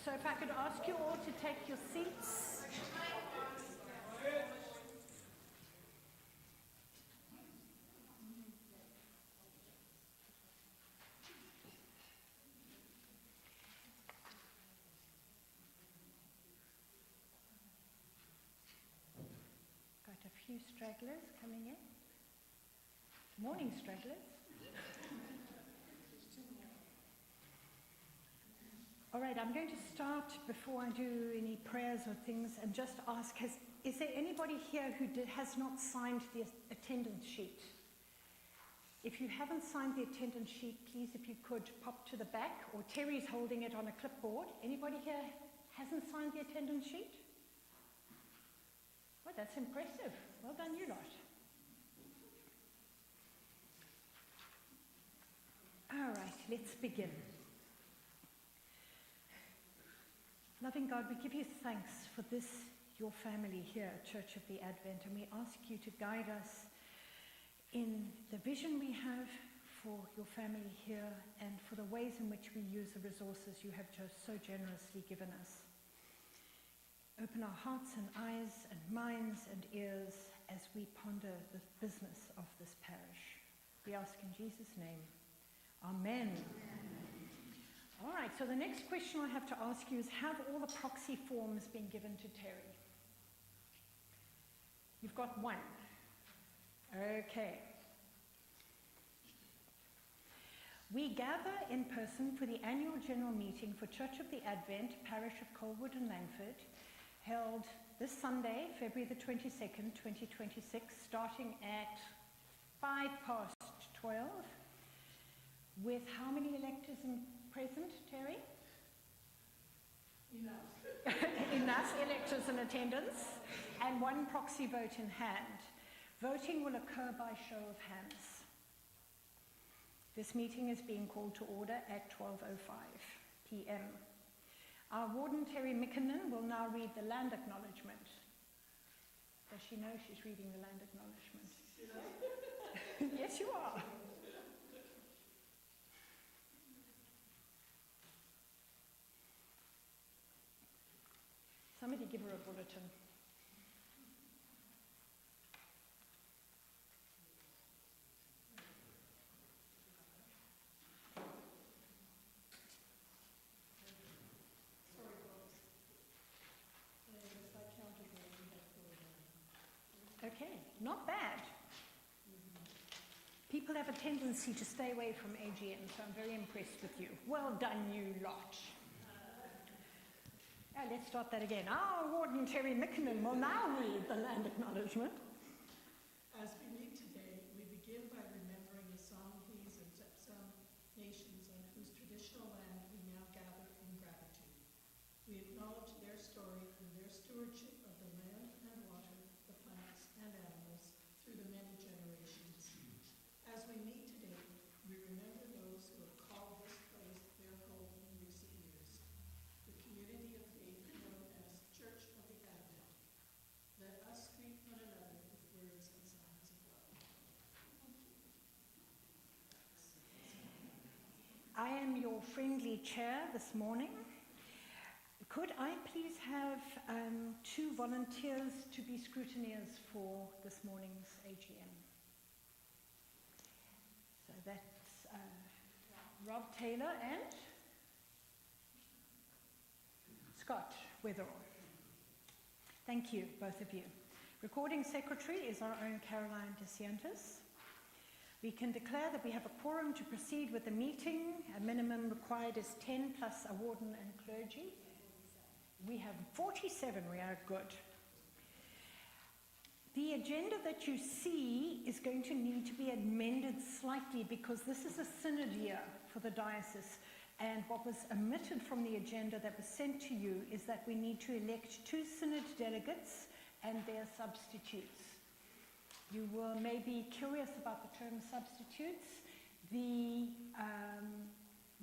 So if I could ask you all to take your seats. Got a few stragglers coming in. Morning, stragglers. All right, I'm going to start before I do any prayers or things and just ask, is there anybody here who has not signed the attendance sheet? If you haven't signed the attendance sheet, please, if you could pop to the back, or Terry's holding it on a clipboard. Anybody here hasn't signed the attendance sheet? Well, that's impressive. Well done, you lot. All right, let's begin. Loving God, we give you thanks for this, your family here, Church of the Advent, and we ask you to guide us in the vision we have for your family here and for the ways in which we use the resources you have just so generously given us. Open our hearts and eyes and minds and ears as we ponder the business of this parish. We ask in Jesus' name. Amen. All right, so the next question I have to ask you is, have all the proxy forms been given to Terry? You've got one. Okay. We gather in person for the annual general meeting for Church of the Advent, Parish of Colwood and Langford, held this Sunday, February the 22nd, 2026, starting at 12:05, with how many electors present, Terry? Enough. Enough electors in attendance, and one proxy vote in hand. Voting will occur by show of hands. This meeting is being called to order at 12:05 p.m. Our Warden, Terry Mikkonen, will now read the land acknowledgement. Does she know she's reading the land acknowledgement? Yes, you are. Somebody give her a bulletin. Okay, not bad. People have a tendency to stay away from AGM, so I'm very impressed with you. Well done, you lot. Let's start that again. Our Warden, Terry Mikkonen, will now read the land acknowledgement. As we meet today, we begin by remembering the Songhees and Zepsum nations on whose traditional land we now gather in gratitude. We acknowledge their story and their stewardship of the land and water, the plants and animals through the many generations. As we meet today, we remember those who have called this place their home in recent years, the community of faith known as Church of the Advent. Let us treat one another with words and signs of love. I am your friendly chair this morning. Could I please have 2 volunteers to be scrutineers for this morning's AGM? So that's Rob Taylor and Scott Weatherall. Thank you, both of you. Recording secretary is our own Caroline DeCiantis. We can declare that we have a quorum to proceed with the meeting. A minimum required is 10 plus a warden and clergy. We have 47, we are good. The agenda that you see is going to need to be amended slightly because this is a synod year for the diocese, and what was omitted from the agenda that was sent to you is that we need to elect 2 synod delegates and their substitutes. You were maybe curious about the term substitutes. The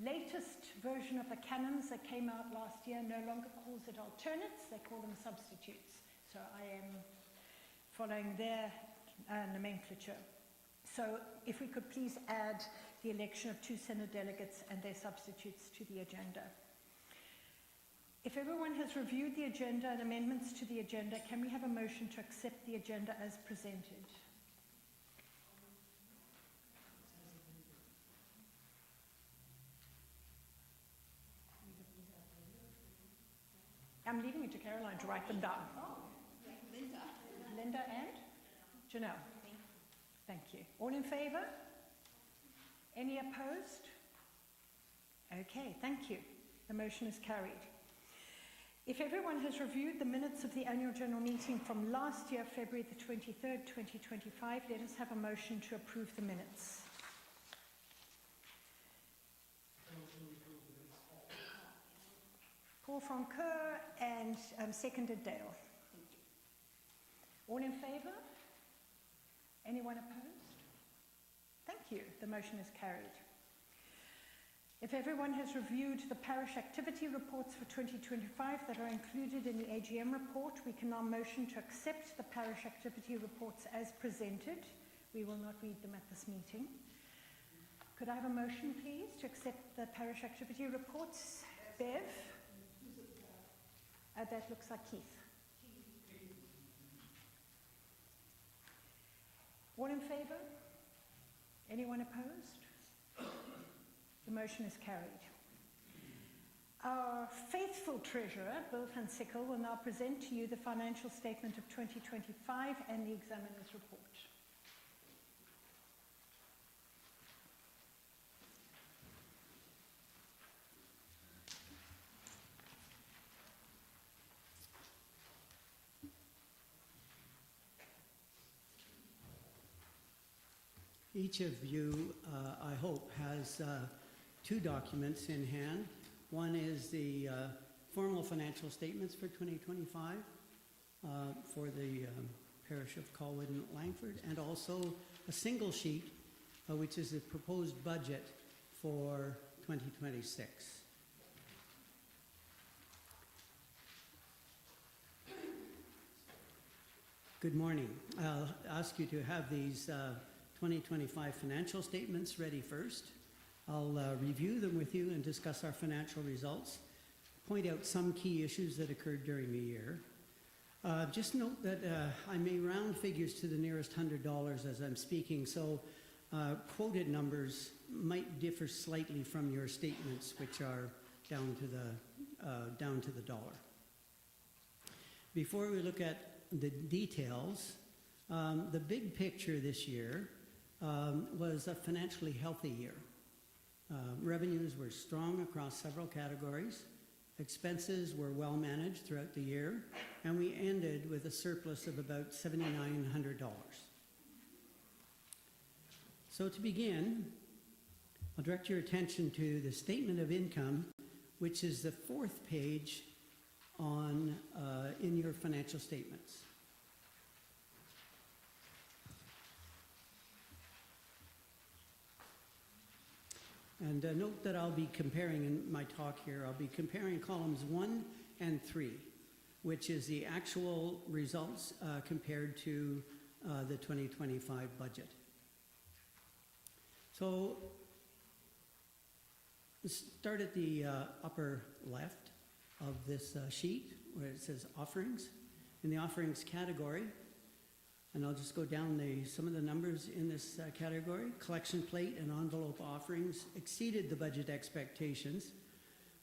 latest version of the canons that came out last year no longer calls it alternates, they call them substitutes. So I am following their nomenclature. So if we could please add the election of 2 synod delegates and their substitutes to the agenda. If everyone has reviewed the agenda and amendments to the agenda, can we have a motion to accept the agenda as presented? I'm leaving it to Caroline to write them down. Linda and Janelle. Thank you. All in favour? Any opposed? Okay, thank you. The motion is carried. If everyone has reviewed the minutes of the annual general meeting from last year, February the 23rd, 2025, let us have a motion to approve the minutes. Paul van Keur and seconded Dale. All in favour? Anyone opposed? Thank you. The motion is carried. If everyone has reviewed the parish activity reports for 2025 that are included in the AGM report, we can now motion to accept the parish activity reports as presented. We will not read them at this meeting. Could I have a motion, please, to accept the parish activity reports? Bev? That looks like Keith. All in favour? Anyone opposed? The motion is carried. Our faithful treasurer, Bill van Sickle, will now present to you the financial statement of 2025 and the examiner's report. Each of you, I hope, has two documents in hand. One is the formal financial statements for 2025 for the parish of Colwood and Langford, and also a single sheet, which is the proposed budget for 2026. Good morning. I'll ask you to have these 2025 financial statements ready first. I'll review them with you and discuss our financial results, point out some key issues that occurred during the year. Just note that I may round figures to the nearest $100 as I'm speaking, so quoted numbers might differ slightly from your statements, which are down to the dollar. Before we look at the details, the big picture this year was a financially healthy year. Revenues were strong across several categories. Expenses were well managed throughout the year, and we ended with a surplus of about $7,900. So to begin, I'll direct your attention to the statement of income, which is the fourth page in your financial statements. And note that I'll be comparing, in my talk here, I'll be comparing columns 1 and 3, which is the actual results compared to the 2025 budget. So, let's start at the upper left of this sheet, where it says offerings. In the offerings category, and I'll just go down some of the numbers in this category. Collection plate and envelope offerings exceeded the budget expectations,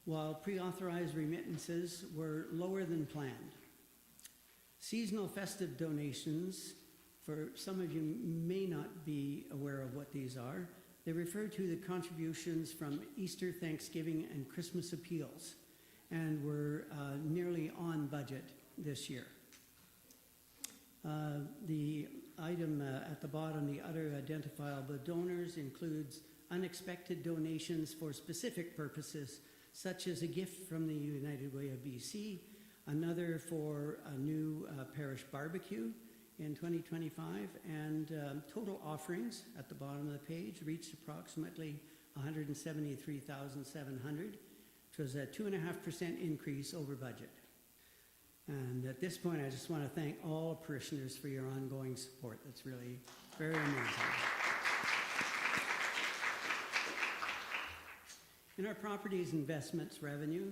while pre-authorized remittances were lower than planned. Seasonal festive donations, for some of you may not be aware of what these are, they refer to the contributions from Easter, Thanksgiving, and Christmas appeals, and were nearly on budget this year. The item at the bottom, the other identifiable donors, includes unexpected donations for specific purposes, such as a gift from the United Way of BC, another for a new parish barbecue in 2025, and total offerings at the bottom of the page reached approximately $173,700, which was a 2.5% increase over budget. And at this point, I just want to thank all parishioners for your ongoing support. That's really very amazing. In our properties investments revenue,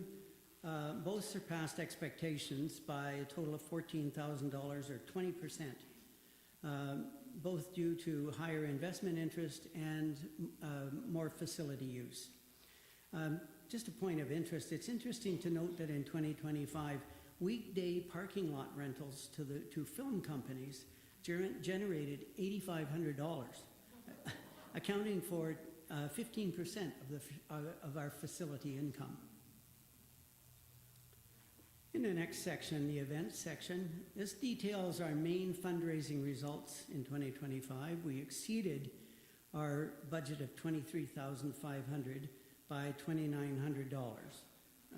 both surpassed expectations by a total of $14,000 or 20%, both due to higher investment interest and more facility use. Just a point of interest, it's interesting to note that in 2025, weekday parking lot rentals to film companies generated $8,500, accounting for 15% of our facility income. In the next section, the events section, this details our main fundraising results in 2025. We exceeded our budget of $23,500 by $2,900,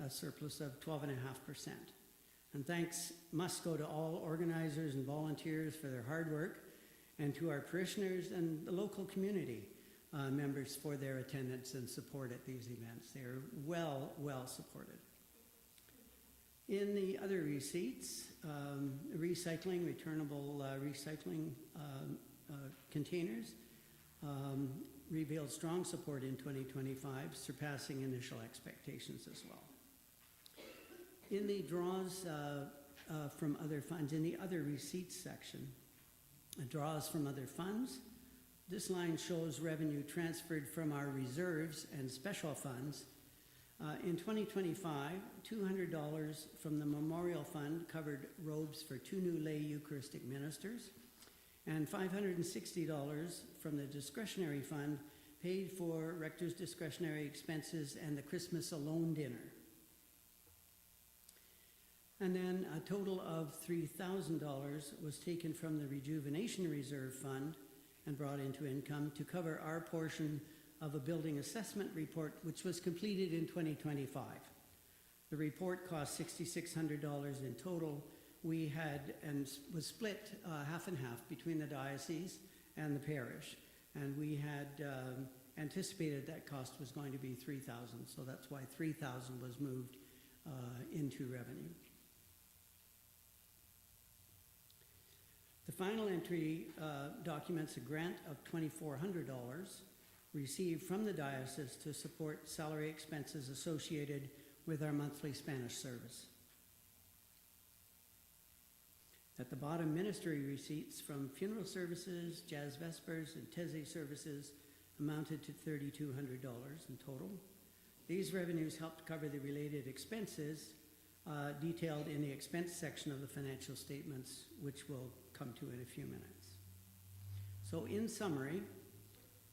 a surplus of 12.5%. And thanks must go to all organizers and volunteers for their hard work, and to our parishioners and the local community members for their attendance and support at these events. They are well supported. In the other receipts, recycling, returnable recycling containers revealed strong support in 2025, surpassing initial expectations as well. In the draws from other funds, in the other receipts section, draws from other funds, this line shows revenue transferred from our reserves and special funds. In 2025, $200 from the Memorial Fund covered robes for 2 new lay Eucharistic ministers, and $560 from the discretionary fund paid for rector's discretionary expenses and the Christmas alone dinner. And then a total of $3,000 was taken from the Rejuvenation Reserve Fund and brought into income to cover our portion of a building assessment report, which was completed in 2025. The report cost $6,600 in total. We had, and was split half and half between the diocese and the parish. And we had anticipated that cost was going to be $3,000, so that's why $3,000 was moved into revenue. The final entry documents a grant of $2,400 received from the diocese to support salary expenses associated with our monthly Spanish service. At the bottom, ministry receipts from funeral services, jazz vespers, and Teze services amounted to $3,200 in total. These revenues helped cover the related expenses detailed in the expense section of the financial statements, which we'll come to in a few minutes. So in summary,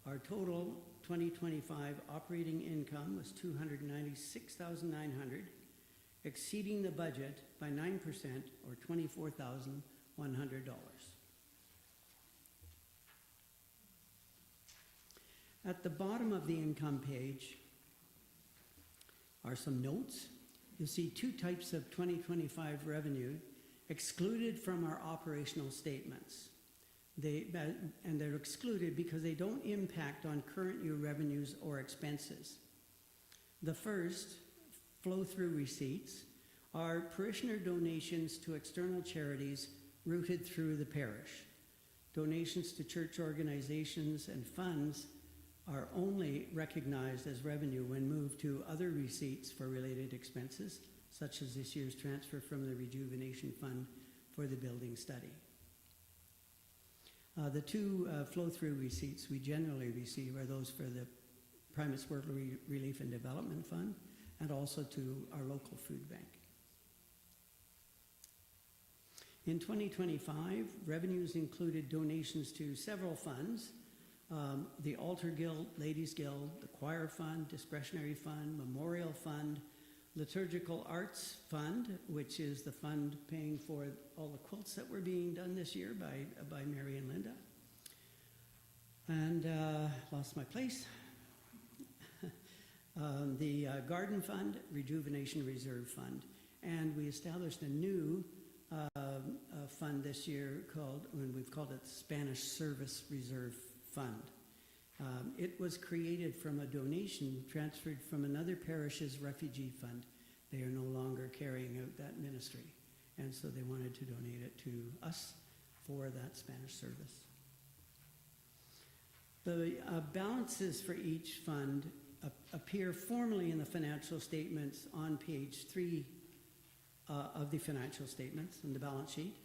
our total 2025 operating income was $296,900, exceeding the budget by 9% or $24,100. At the bottom of the income page are some notes. You'll see two types of 2025 revenue excluded from our operational statements. And they're excluded because they don't impact on current year revenues or expenses. The first, flow-through receipts, are parishioner donations to external charities routed through the parish. Donations to church organizations and funds are only recognized as revenue when moved to other receipts for related expenses, such as this year's transfer from the Rejuvenation Fund for the building study. The two flow-through receipts we generally receive are those for the Primate Sport Relief and Development Fund and also to our local food bank. In 2025, revenues included donations to several funds, the Altar Guild, Ladies Guild, the Choir Fund, Discretionary Fund, Memorial Fund, Liturgical Arts Fund, which is the fund paying for all the quilts that were being done this year by Mary and Linda. And lost my place. The Garden Fund, Rejuvenation Reserve Fund. And we established a new fund this year we've called it Spanish Service Reserve Fund. It was created from a donation transferred from another parish's refugee fund. They are no longer carrying out that ministry, and so they wanted to donate it to us for that Spanish service. The balances for each fund appear formally in the financial statements on page 3 of the financial statements and the balance sheet.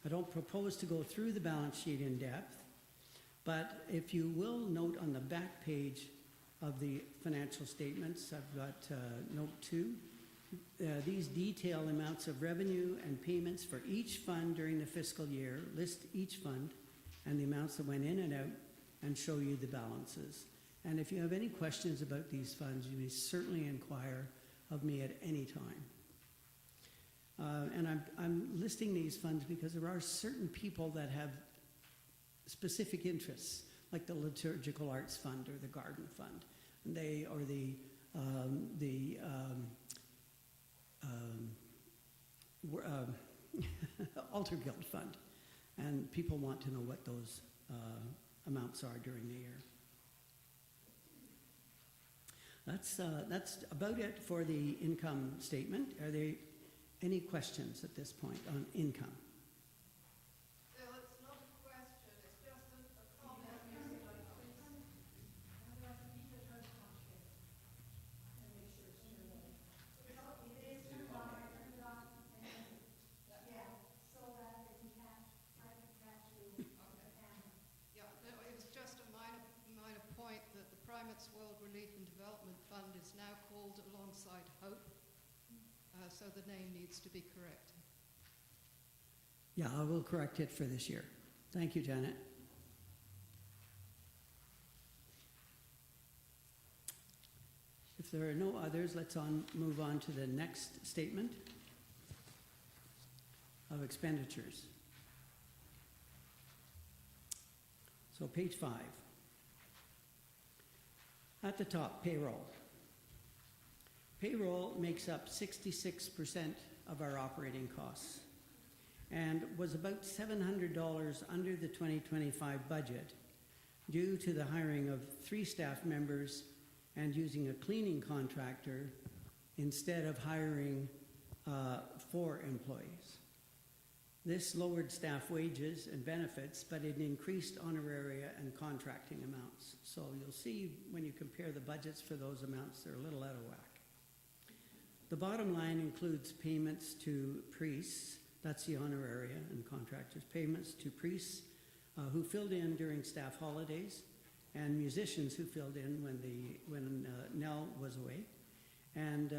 I don't propose to go through the balance sheet in depth, but if you will note on the back page of the financial statements, I've got note 2. These detail amounts of revenue and payments for each fund during the fiscal year, list each fund and the amounts that went in and out, and show you the balances. And if you have any questions about these funds, you may certainly inquire of me at any time. And I'm listing these funds because there are certain people that have specific interests, like the Liturgical Arts Fund or the Garden Fund, and or the Altar Guild Fund, and people want to know what those amounts are during the year. That's about it for the income statement. Are there any questions at this point on income? Well, it's not a question, it's just a comment. Yeah, no, it was just a minor point that the Primates World Relief and Development Fund is now called alongside Hope. So the name needs to be corrected. Yeah, I will correct it for this year. Thank you, Janet. If there are no others, let's move on to the next statement of expenditures. So page 5. At the top, payroll. Payroll makes up 66% of our operating costs and was about $700 under the 2025 budget due to the hiring of 3 staff members and using a cleaning contractor instead of hiring 4 employees. This lowered staff wages and benefits, but it increased honoraria and contracting amounts. So you'll see when you compare the budgets for those amounts, they're a little out of whack. The bottom line includes payments to priests, that's the honoraria and contractors, payments to priests who filled in during staff holidays, and musicians who filled in when Nell was away, and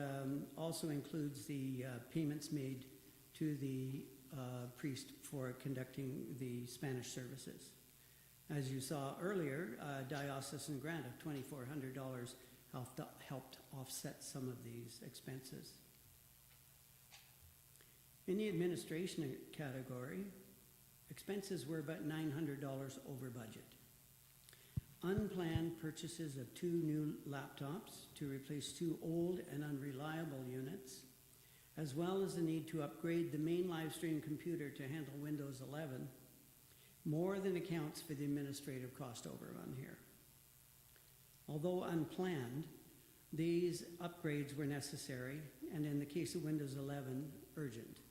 also includes the payments made to the priest for conducting the Spanish services. As you saw earlier, diocesan grant of $2,400 helped offset some of these expenses. In the administration category, expenses were about $900 over budget. Unplanned purchases of 2 new laptops to replace 2 old and unreliable units, as well as the need to upgrade the main Livestream computer to handle Windows 11, more than accounts for the administrative cost overrun here. Although unplanned, these upgrades were necessary, and in the case of Windows 11, urgent.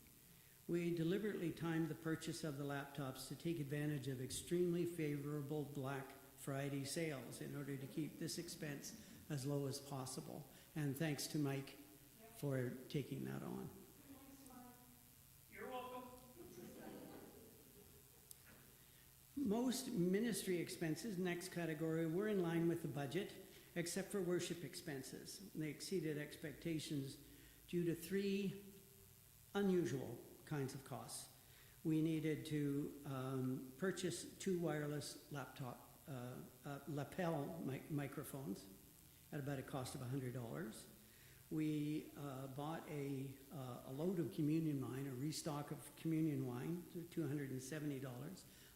We deliberately timed the purchase of the laptops to take advantage of extremely favorable Black Friday sales in order to keep this expense as low as possible. And thanks to Mike for taking that on. You're welcome. Most ministry expenses, next category, were in line with the budget, except for worship expenses. They exceeded expectations due to 3 unusual kinds of costs. We needed to purchase 2 wireless lapel microphones at about a cost of $100. We bought a load of communion wine, a restock of communion wine, $270.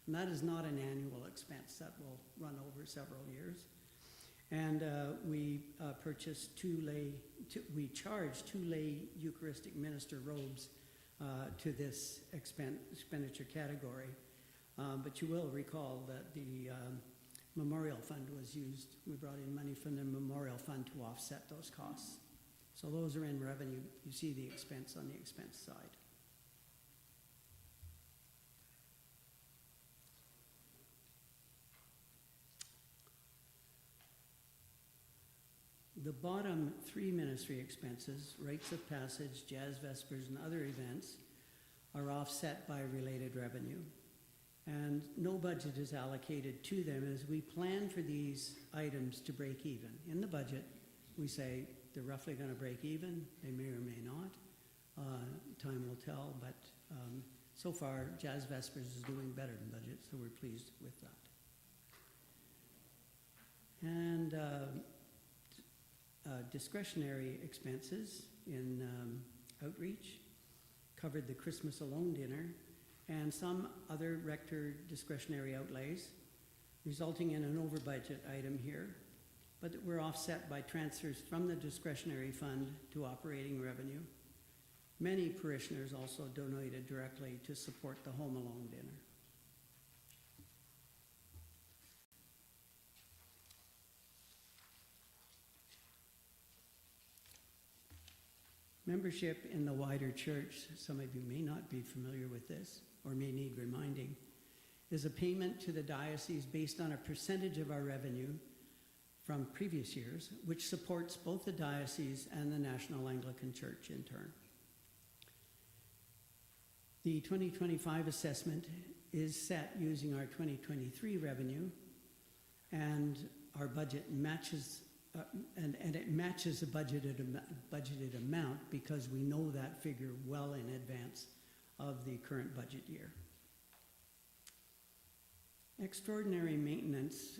And that is not an annual expense. That will run over several years. And we purchased we charged 2 lay Eucharistic minister robes to this expenditure category. But you will recall that the memorial fund was used. We brought in money from the memorial fund to offset those costs. So those are in revenue. You see the expense on the expense side. The bottom three ministry expenses, rites of passage, jazz vespers, and other events, are offset by related revenue. And no budget is allocated to them as we plan for these items to break even. In the budget, we say they're roughly going to break even. They may or may not. Time will tell, but so far, Jazz Vespers is doing better than budget, so we're pleased with that. And discretionary expenses in outreach covered the Christmas alone dinner and some other rector discretionary outlays, resulting in an over budget item here, but that were offset by transfers from the discretionary fund to operating revenue. Many parishioners also donated directly to support the Home Alone dinner. Membership in the wider church, some of you may not be familiar with this or may need reminding, is a payment to the diocese based on a percentage of our revenue from previous years, which supports both the diocese and the National Anglican Church in turn. The 2025 assessment is set using our 2023 revenue, and our budget matches and it matches a budgeted amount because we know that figure well in advance of the current budget year. Extraordinary maintenance,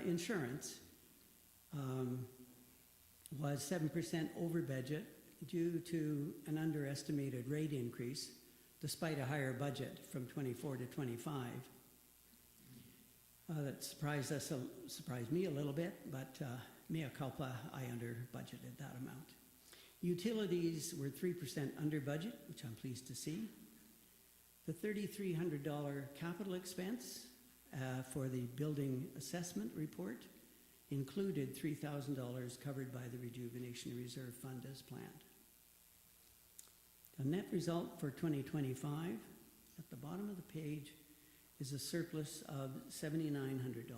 insurance was 7% over budget due to an underestimated rate increase despite a higher budget from 24 to 25. That surprised me a little bit, but mea culpa, I under-budgeted that amount. Utilities were 3% under budget, which I'm pleased to see. The $3,300 capital expense for the building assessment report included $3,000 covered by the Rejuvenation Reserve Fund as planned. The net result for 2025, at the bottom of the page, is a surplus of $7,900.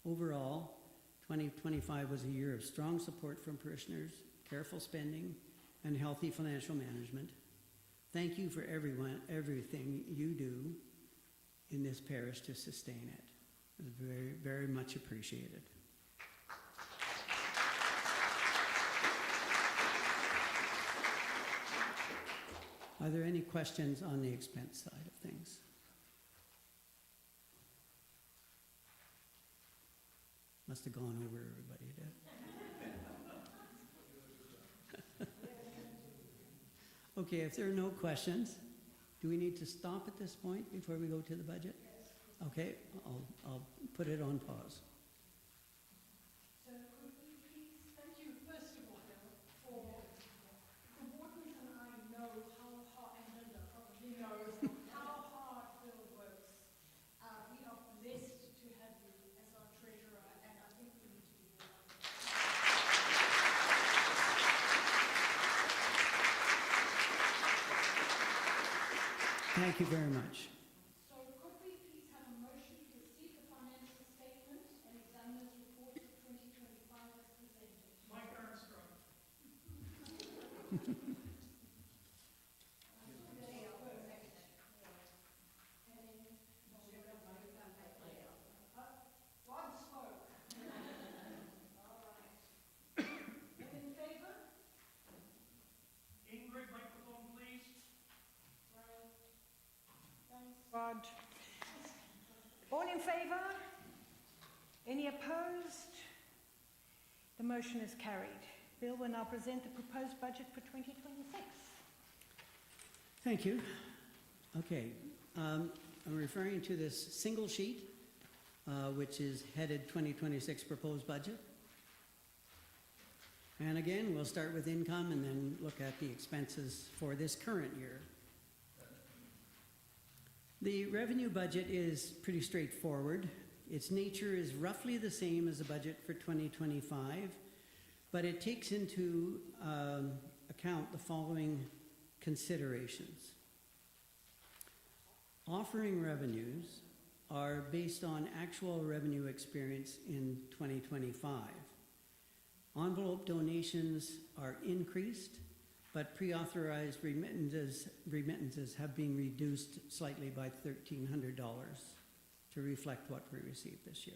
Overall, 2025 was a year of strong support from parishioners, careful spending, and healthy financial management. Thank you for everything you do in this parish to sustain it. It's very, very much appreciated. Are there any questions on the expense side of things? Must have gone over everybody, did. Okay, if there are no questions, do we need to stop at this point before we go to the budget? Okay, I'll put it on pause. So could we please thank you, first of all, for the wardens and I know how hard, and Linda probably knows how hard Bill works. We are blessed to have you as our treasurer, and I think we need to be more like that. Thank you very much. So could we please have a motion to receive the financial statement and examiner's report for 2025 as presented? Mike Armstrong. One spoke. All right. And in favor? Ingrid, microphone, please. Right. Thanks. Rod. All in favour? Any opposed? The motion is carried. Bill will now present the proposed budget for 2026. Thank you. Okay, I'm referring to this single sheet, which is headed 2026 proposed budget. And again, we'll start with income and then look at the expenses for this current year. The revenue budget is pretty straightforward. Its nature is roughly the same as the budget for 2025, but it takes into account the following considerations. Offering revenues are based on actual revenue experience in 2025, Envelope donations are increased, but pre-authorized remittances have been reduced slightly by $1,300 to reflect what we received this year.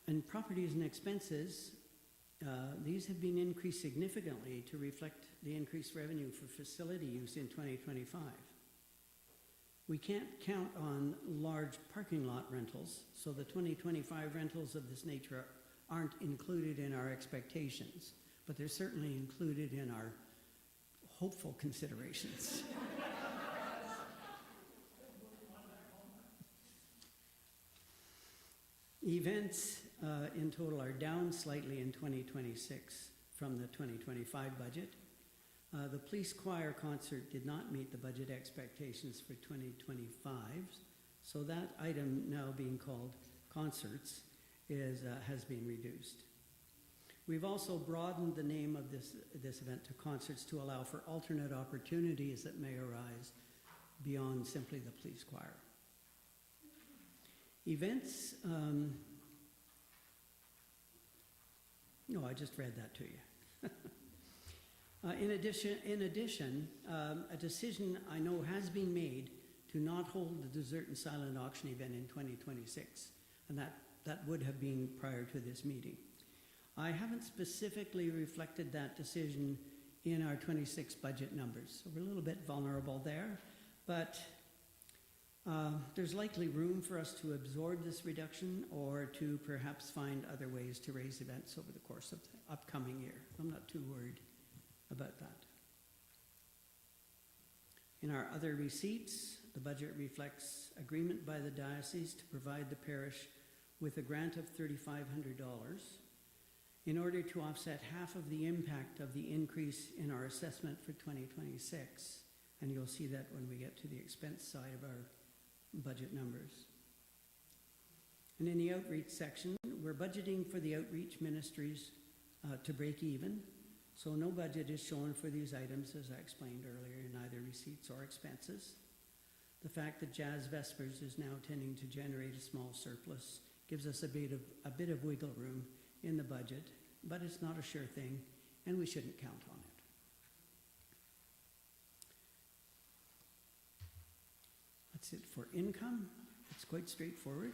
And properties and expenses, these have been increased significantly to reflect the increased revenue for facility use in 2025. We can't count on large parking lot rentals, so the 2025 rentals of this nature aren't included in our expectations, but they're certainly included in our hopeful considerations. Events in total are down slightly in 2026 from the 2025 budget. The police choir concert did not meet the budget expectations for 2025, so that item, now being called concerts, has been reduced. We've also broadened the name of this event to concerts to allow for alternate opportunities that may arise beyond simply the police choir. Events, no, I just read that to you. In addition, a decision I know has been made to not hold the Dessert and Silent Auction event in 2026, and that would have been prior to this meeting. I haven't specifically reflected that decision in our 26 budget numbers, so we're a little bit vulnerable there, but there's likely room for us to absorb this reduction or to perhaps find other ways to raise events over the course of the upcoming year. I'm not too worried about that. In our other receipts, the budget reflects agreement by the diocese to provide the parish with a grant of $3,500 in order to offset half of the impact of the increase in our assessment for 2026. And you'll see that when we get to the expense side of our budget numbers. And in the outreach section, we're budgeting for the outreach ministries to break even. So no budget is shown for these items, as I explained earlier, in either receipts or expenses. The fact that Jazz Vespers is now tending to generate a small surplus gives us a bit of wiggle room in the budget, but it's not a sure thing, and we shouldn't count on it. That's it for income. It's quite straightforward.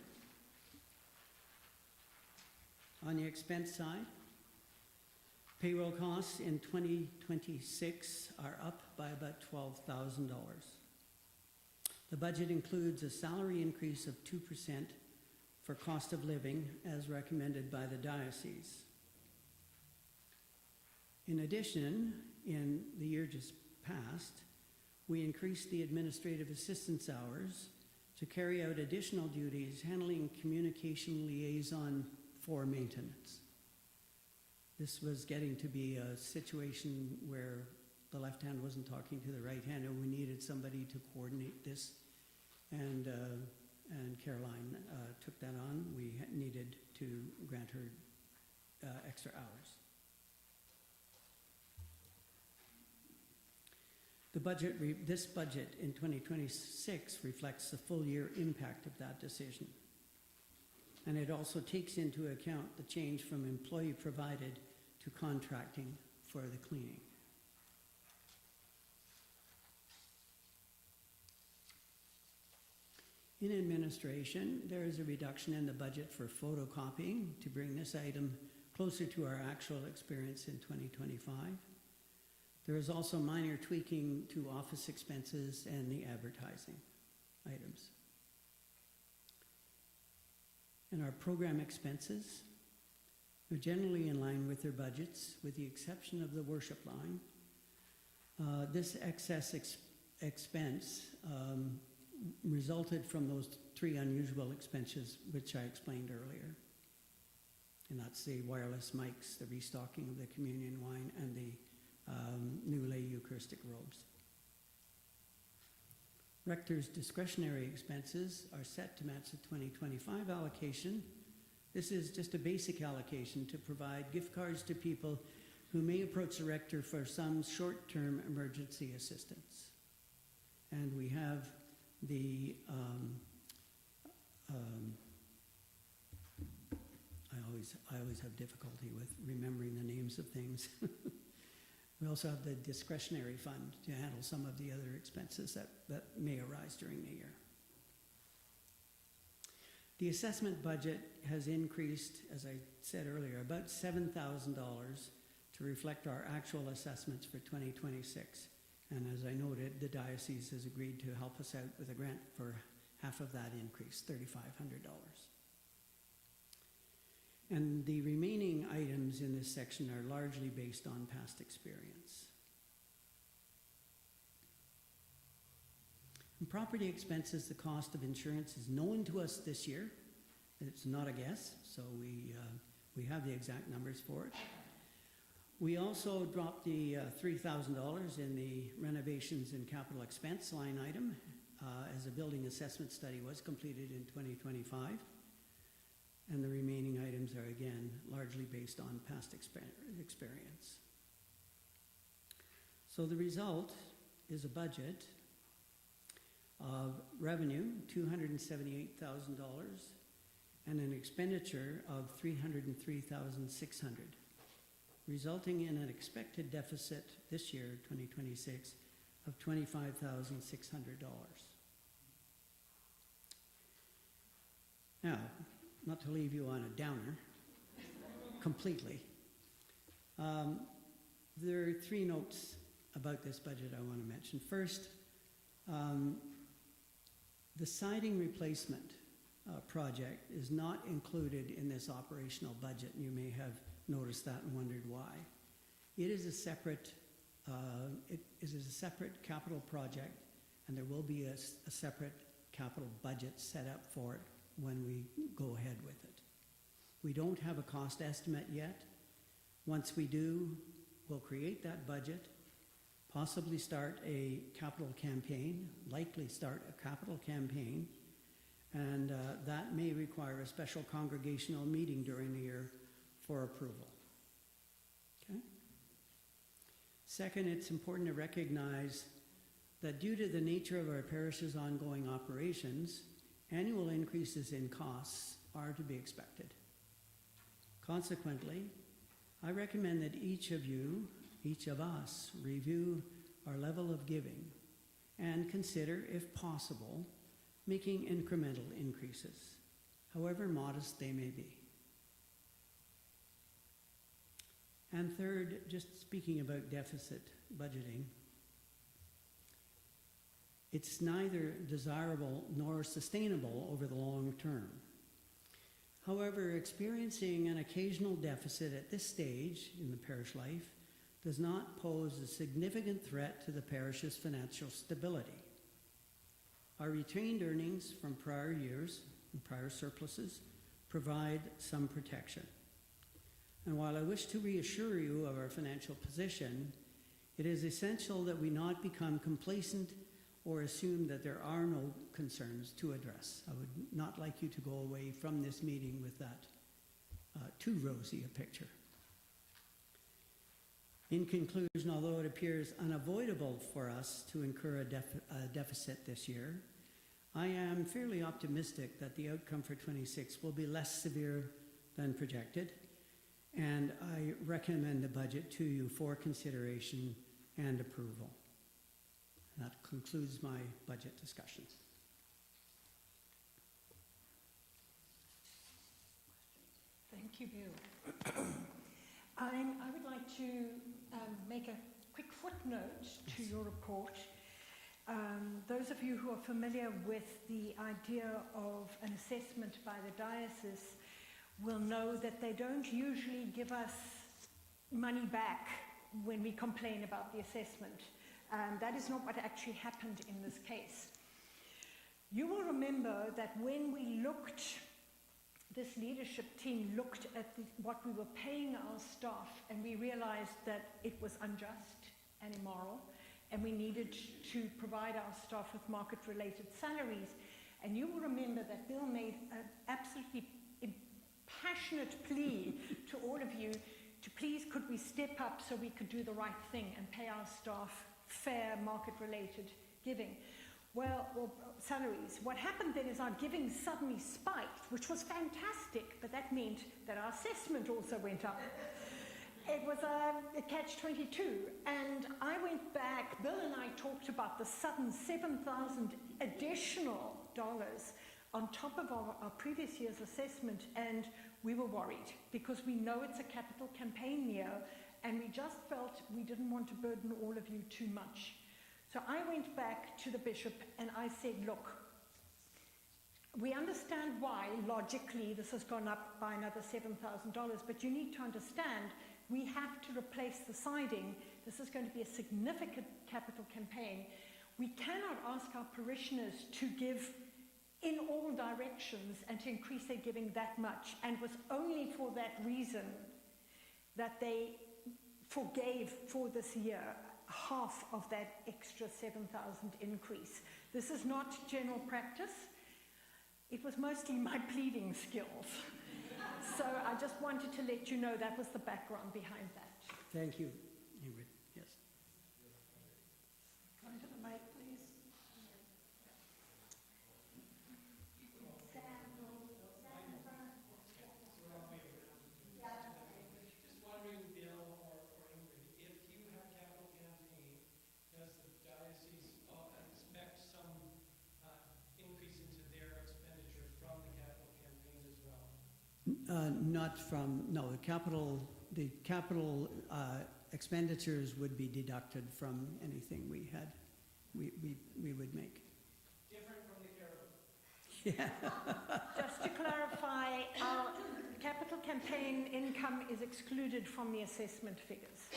On the expense side, payroll costs in 2026 are up by about $12,000. The budget includes a salary increase of 2% for cost of living as recommended by the diocese. In addition, in the year just past, we increased the administrative assistance hours to carry out additional duties handling communication liaison for maintenance. This was getting to be a situation where the left hand wasn't talking to the right hand, and we needed somebody to coordinate this. And Caroline took that on. We needed to grant her extra hours. This budget in 2026 reflects the full year impact of that decision. And it also takes into account the change from employee provided to contracting for the cleaning. In administration, there is a reduction in the budget for photocopying to bring this item closer to our actual experience in 2025. There is also minor tweaking to office expenses and the advertising items. And our program expenses are generally in line with their budgets, with the exception of the worship line. This excess expense resulted from those three unusual expenses which I explained earlier. And that's the wireless mics, the restocking of the communion wine, and the new lay Eucharistic robes. Rector's discretionary expenses are set to match the 2025 allocation. This is just a basic allocation to provide gift cards to people who may approach the rector for some short-term emergency assistance. And we have the I always have difficulty with remembering the names of things. We also have the discretionary fund to handle some of the other expenses that may arise during the year. The assessment budget has increased, as I said earlier, about $7,000 to reflect our actual assessments for 2026. And as I noted, the diocese has agreed to help us out with a grant for half of that increase, $3,500. And the remaining items in this section are largely based on past experience. In property expenses, the cost of insurance is known to us this year. It's not a guess, so we have the exact numbers for it. We also dropped the $3,000 in the renovations and capital expense line item as a building assessment study was completed in 2025. And the remaining items are, again, largely based on past experience. So the result is a budget of revenue, $278,000, and an expenditure of $303,600, resulting in an expected deficit this year, 2026, of $25,600. Now, not to leave you on a downer completely, there are three notes about this budget I want to mention. First, the siding replacement project is not included in this operational budget, and you may have noticed that and wondered why. It is a separate capital project, and there will be a separate capital budget set up for it when we go ahead with it. We don't have a cost estimate yet. Once we do, we'll create that budget, possibly start a capital campaign, likely start a capital campaign, and that may require a special congregational meeting during the year for approval. Okay? Second, it's important to recognize that due to the nature of our parish's ongoing operations, annual increases in costs are to be expected. Consequently, I recommend that each of us, review our level of giving and consider, if possible, making incremental increases, however modest they may be. And third, just speaking about deficit budgeting, it's neither desirable nor sustainable over the long term. However, experiencing an occasional deficit at this stage in the parish life does not pose a significant threat to the parish's financial stability. Our retained earnings from prior years and prior surpluses provide some protection. And while I wish to reassure you of our financial position, it is essential that we not become complacent or assume that there are no concerns to address. I would not like you to go away from this meeting with that too rosy a picture. In conclusion, although it appears unavoidable for us to incur a deficit this year, I am fairly optimistic that the outcome for 26 will be less severe than projected, and I recommend the budget to you for consideration and approval. That concludes my budget discussion. Thank you, Bill. I would like to make a quick footnote to your report. Those of you who are familiar with the idea of an assessment by the diocese will know that they don't usually give us money back when we complain about the assessment. That is not what actually happened in this case. You will remember that when we looked, this leadership team looked at what we were paying our staff, and we realized that it was unjust and immoral, and we needed to provide our staff with market-related salaries. And you will remember that Bill made an absolutely passionate plea to all of you to please could we step up so we could do the right thing and pay our staff fair market-related giving. Well, salaries. What happened then is our giving suddenly spiked, which was fantastic, but that meant that our assessment also went up. It was a catch-22, and I went back, Bill and I talked about the sudden $7,000 additional dollars on top of our previous year's assessment, and we were worried because we know it's a capital campaign year, and we just felt we didn't want to burden all of you too much. So I went back to the bishop and I said, look, we understand why logically this has gone up by another $7,000, but you need to understand we have to replace the siding. This is going to be a significant capital campaign. We cannot ask our parishioners to give in all directions and to increase their giving that much, and it was only for that reason that they forgave for this year half of that extra 7,000 increase. This is not general practice. It was mostly my pleading skills. So I just wanted to let you know that was the background behind that. Thank you, Ingrid. Yes. Come to the mic, please. Just wondering, Bill or Ingrid, if you have capital campaign, does the diocese expect some increase into their expenditure from the capital campaign as well? Not from, no, the capital expenditures would be deducted from anything we would make. Different from the caribou? Yeah. Just to clarify, our capital campaign income is excluded from the assessment figures.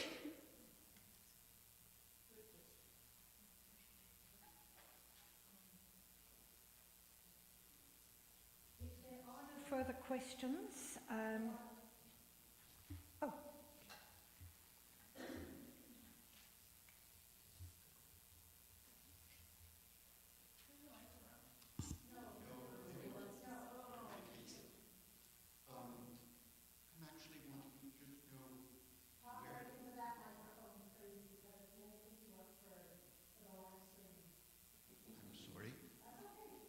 If there are no further questions, oh. I'm actually wanting to just know where... I'm sorry.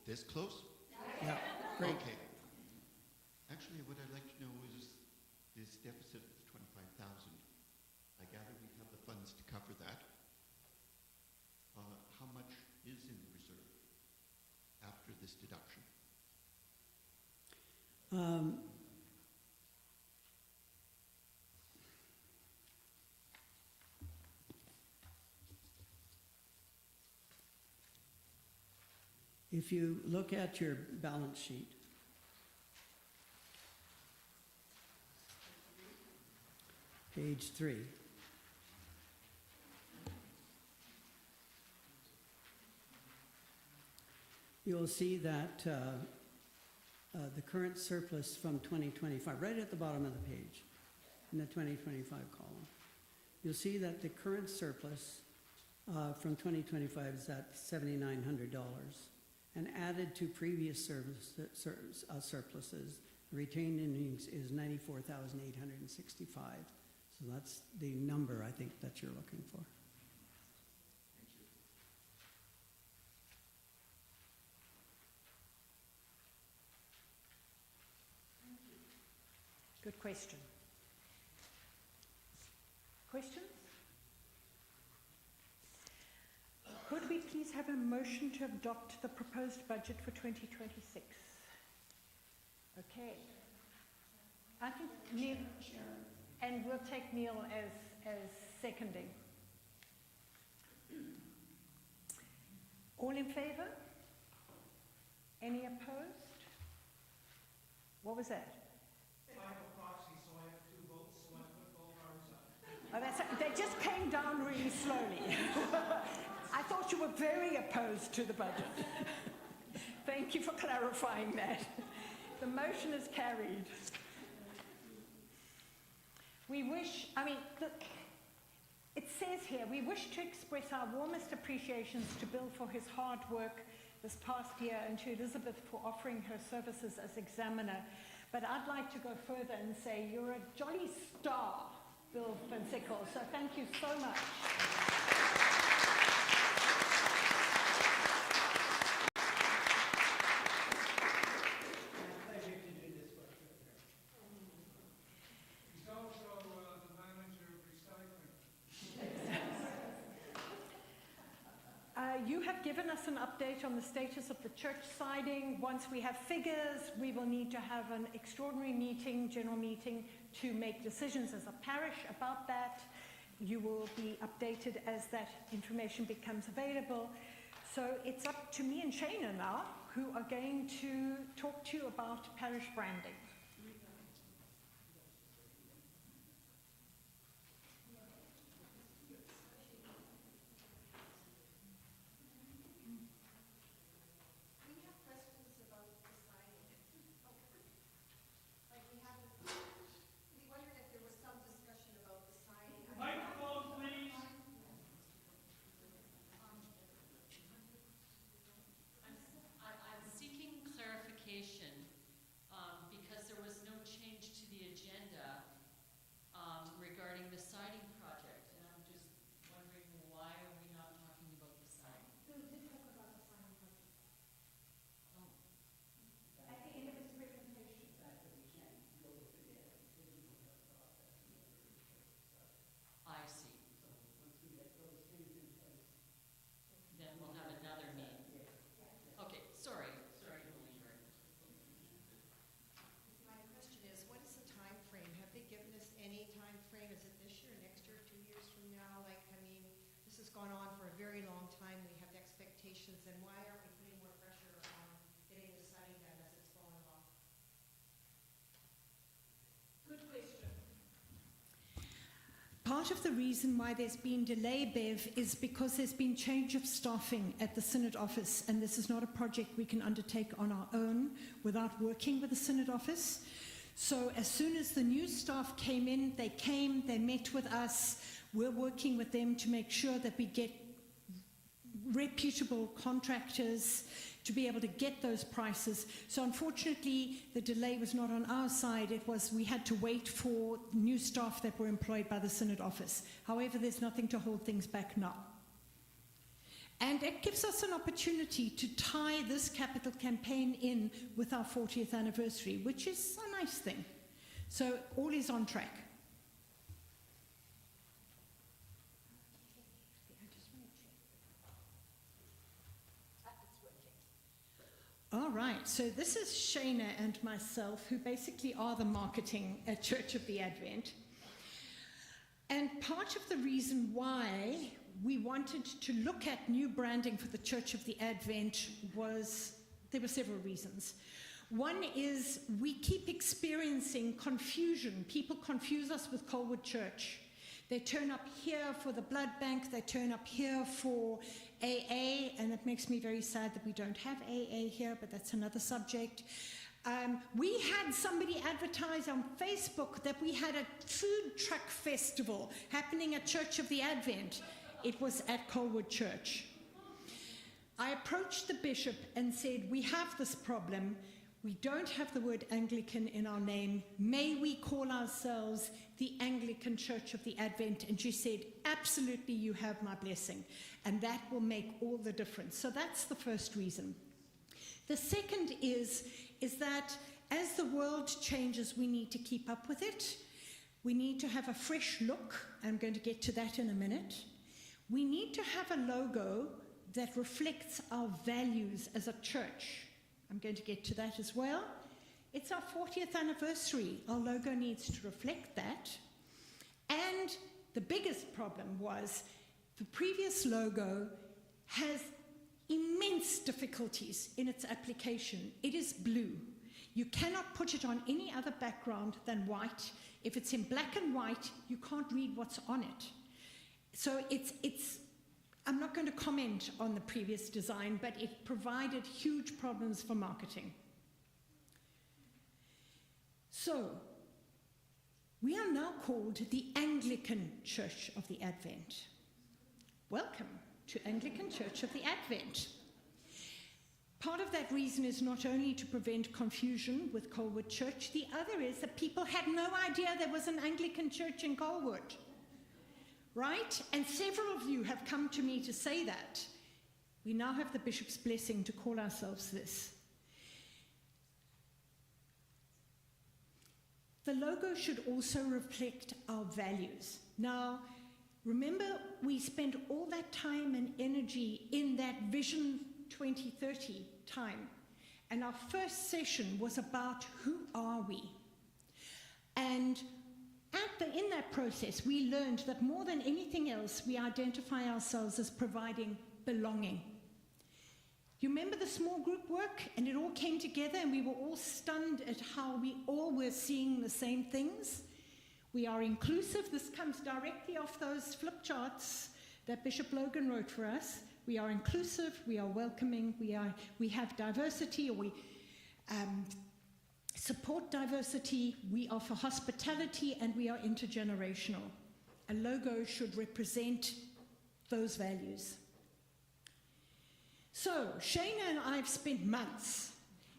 This close? Yeah, great. Okay. Actually, what I'd like to know is this deficit of 25,000. I gather we have the funds to cover that. How much is in the reserve after this deduction? If you look at your balance sheet, page 3, you'll see that the current surplus from 2025, right at the bottom of the page, in the 2025 column, you'll see that the current surplus from 2025 is at $7,900. And added to previous surpluses, retained earnings is $94,865. So that's the number I think that you're looking for. Thank you. Good question. Questions? Could we please have a motion to adopt the proposed budget for 2026? Okay. I think Neil, and we'll take Neil as seconding. All in favour? Any opposed? What was that? I have a proxy, so I have 2 votes, so I put both arms up. Oh, they just came down really slowly. I thought you were very opposed to the budget. Thank you for clarifying that. The motion is carried. We wish, it says here, we wish to express our warmest appreciations to Bill for his hard work this past year and to Elizabeth for offering her services as examiner. But I'd like to go further and say you're a jolly star, Bill Van Sickle, so thank you so much. given us an update on the status of the church siding. Once we have figures, we will need to have an extraordinary meeting, general meeting, to make decisions as a parish about that. You will be updated as that information becomes available. So it's up to me and Shana now, who are going to talk to you about parish branding. Because there was no change to the agenda regarding the siding project, and I'm just wondering why are we not talking about the siding? We did talk about the siding project. Oh, At the end of his presentation. I see. Then we'll have another meeting. Okay, sorry to linger. My question is, what is the time frame? Have they given us any time frame? Is it this year, next year, 2 years from now? Like, I mean, this has gone on for a very long time. We have expectations, and why aren't we putting more pressure on getting the siding done as it's falling off? Good question. Part of the reason why there's been delay, Bev, is because there's been change of staffing at the Synod office, and this is not a project we can undertake on our own without working with the Synod office. So as soon as the new staff came in, they met with us. We're working with them to make sure that we get reputable contractors to be able to get those prices. So unfortunately, the delay was not on our side. It was we had to wait for new staff that were employed by the Synod office. However, there's nothing to hold things back now. And it gives us an opportunity to tie this capital campaign in with our 40th anniversary, which is a nice thing. So all is on track. All right, so this is Shana and myself, who basically are the marketing at Church of the Advent. And part of the reason why we wanted to look at new branding for the Church of the Advent was, there were several reasons. One is we keep experiencing confusion. People confuse us with Colwood Church. They turn up here for the blood bank, they turn up here for AA, and it makes me very sad that we don't have AA here, but that's another subject. We had somebody advertise on Facebook that we had a food truck festival happening at Church of the Advent. It was at Colwood Church. I approached the bishop and said, we have this problem. We don't have the word Anglican in our name. May we call ourselves the Anglican Church of the Advent? And she said, absolutely, you have my blessing. And that will make all the difference. So that's the first reason. The second is that as the world changes, we need to keep up with it. We need to have a fresh look. I'm going to get to that in a minute. We need to have a logo that reflects our values as a church. I'm going to get to that as well. It's our 40th anniversary. Our logo needs to reflect that. And the biggest problem was the previous logo has immense difficulties in its application. It is blue. You cannot put it on any other background than white. If it's in black and white, you can't read what's on it. So I'm not going to comment on the previous design, but it provided huge problems for marketing. So, we are now called the Anglican Church of the Advent. Welcome to Anglican Church of the Advent. Part of that reason is not only to prevent confusion with Colwood Church, the other is that people had no idea there was an Anglican church in Colwood. Right? And several of you have come to me to say that. We now have the bishop's blessing to call ourselves this. The logo should also reflect our values. Now, Remember, we spent all that time and energy in that Vision 2030 time. And our first session was about who are we? And in that process, we learned that more than anything else, we identify ourselves as providing belonging. You remember the small group work? And it all came together and we were all stunned at how we all were seeing the same things. We are inclusive. This comes directly off those flip charts that Bishop Logan wrote for us. We are inclusive, we are welcoming, we have diversity, or we support diversity, we offer hospitality, and we are intergenerational. A logo should represent those values. So, Shana and I have spent months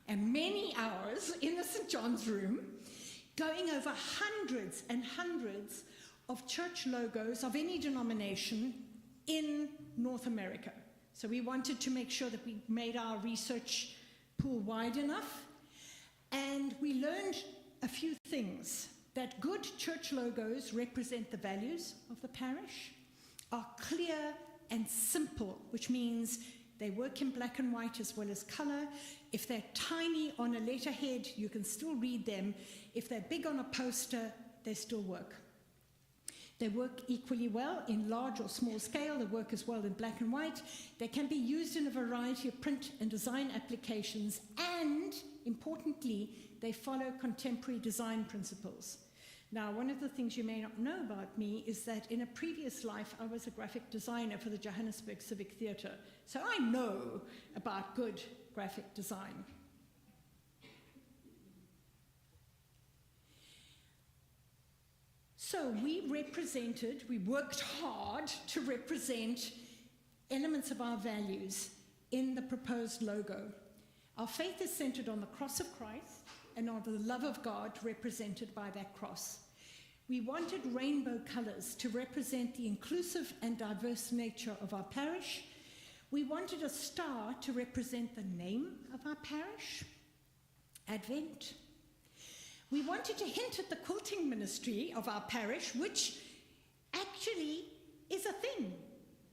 and many hours in the St. John's room going over hundreds and hundreds of church logos of any denomination in North America. So we wanted to make sure that we made our research pool wide enough. And we learned a few things. That good church logos represent the values of the parish, are clear and simple, which means they work in black and white as well as color. If they're tiny on a letterhead, you can still read them. If they're big on a poster, they still work. They work equally well in large or small scale. They work as well in black and white. They can be used in a variety of print and design applications. And, importantly, they follow contemporary design principles. Now, one of the things you may not know about me is that in a previous life, I was a graphic designer for the Johannesburg Civic Theatre. So I know about good graphic design. So we worked hard to represent elements of our values in the proposed logo. Our faith is centered on the cross of Christ and on the love of God represented by that cross. We wanted rainbow colors to represent the inclusive and diverse nature of our parish. We wanted a star to represent the name of our parish, Advent. We wanted to hint at the quilting ministry of our parish, which actually is a thing.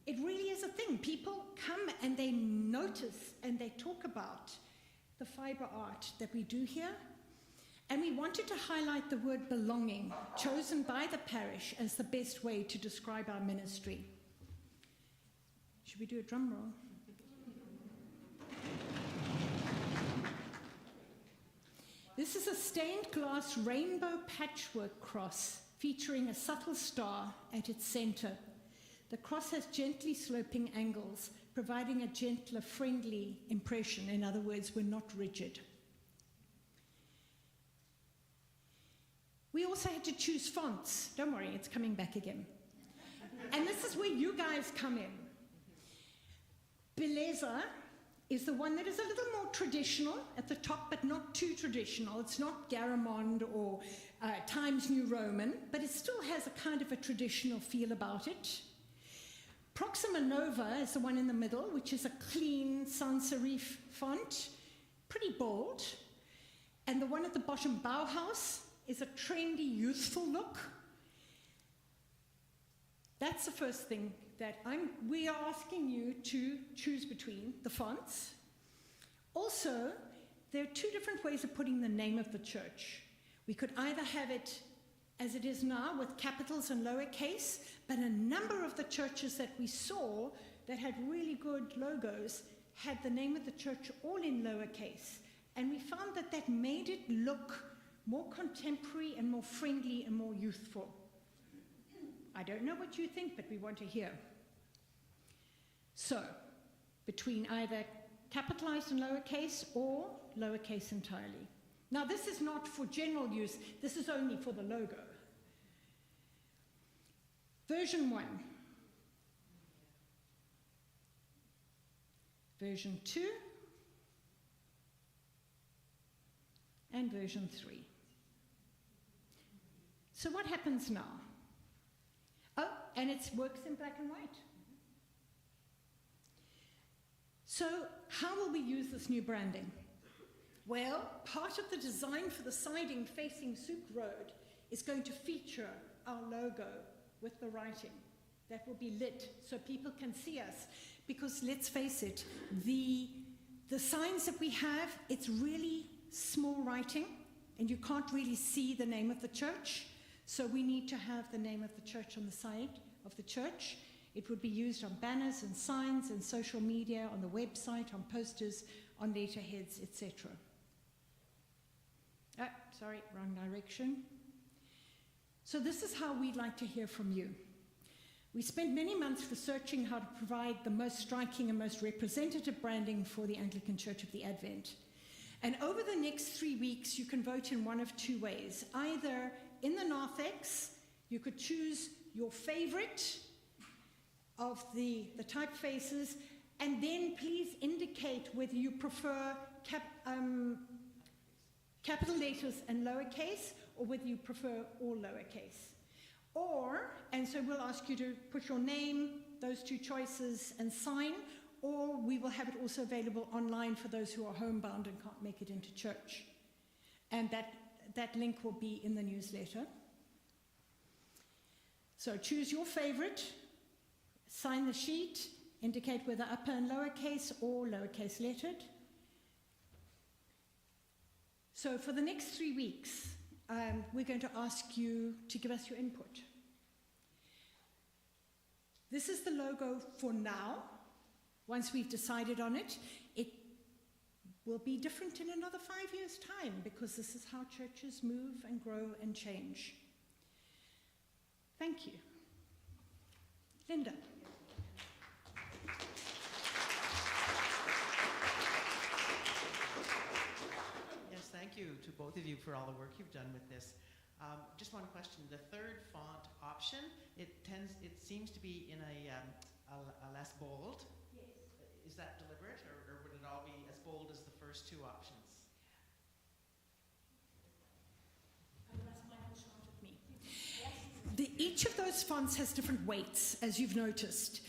It really is a thing. People come and they notice and they talk about the fiber art that we do here. And we wanted to highlight the word belonging, chosen by the parish as the best way to describe our ministry. Should we do a drum roll? This is a stained glass rainbow patchwork cross featuring a subtle star at its center. The cross has gently sloping angles, providing a gentler, friendly impression. In other words, we're not rigid. We also had to choose fonts. Don't worry, it's coming back again. And this is where you guys come in. Beleza is the one that is a little more traditional at the top, but not too traditional. It's not Garamond or Times New Roman, but it still has a kind of a traditional feel about it. Proxima Nova is the one in the middle, which is a clean sans serif font, pretty bold. And the one at the bottom, Bauhaus, is a trendy, youthful look. That's the first thing that we are asking you to choose between the fonts. Also, there are two different ways of putting the name of the church. We could either have it as it is now with capitals and lowercase, but a number of the churches that we saw that had really good logos had the name of the church all in lowercase. And we found that that made it look more contemporary and more friendly and more youthful. I don't know what you think, but we want to hear. So, between either capitalized and lowercase or lowercase entirely. Now, this is not for general use. This is only for the logo. Version 1. Version 2. And version 3. So what happens now? Oh, and it works in black and white. So how will we use this new branding? Well, part of the design for the siding facing Souk Road is going to feature our logo with the writing. that will be lit so people can see us. Because let's face it, the signs that we have, it's really small writing, and you can't really see the name of the church. So we need to have the name of the church on the side of the church. It would be used on banners and signs and social media, on the website, on posters, on letterheads, etc. Sorry, wrong direction. So this is how we'd like to hear from you. We spent many months researching how to provide the most striking and most representative branding for the Anglican Church of the Advent. And over the next 3 weeks, you can vote in one of two ways. Either in the narthex, you could choose your favorite of the typefaces, and then please indicate whether you prefer capital letters and lowercase, or whether you prefer all lowercase. Or, and so we'll ask you to put your name, those two choices, and sign, or we will have it also available online for those who are homebound and can't make it into church. And that link will be in the newsletter. So choose your favorite, sign the sheet, indicate whether upper and lowercase or lowercase lettered. So for the next 3 weeks, we're going to ask you to give us your input. This is the logo for now. Once we've decided on it, it will be different in another 5 years' time, because this is how churches move and grow and change. Thank you. Linda. Yes, thank you to both of you for all the work you've done with this. Just one question. The third font option, it seems to be in a less bold. Yes. Is that deliberate, or would it all be as bold as the first two options? Each of those fonts has different weights, as you've noticed.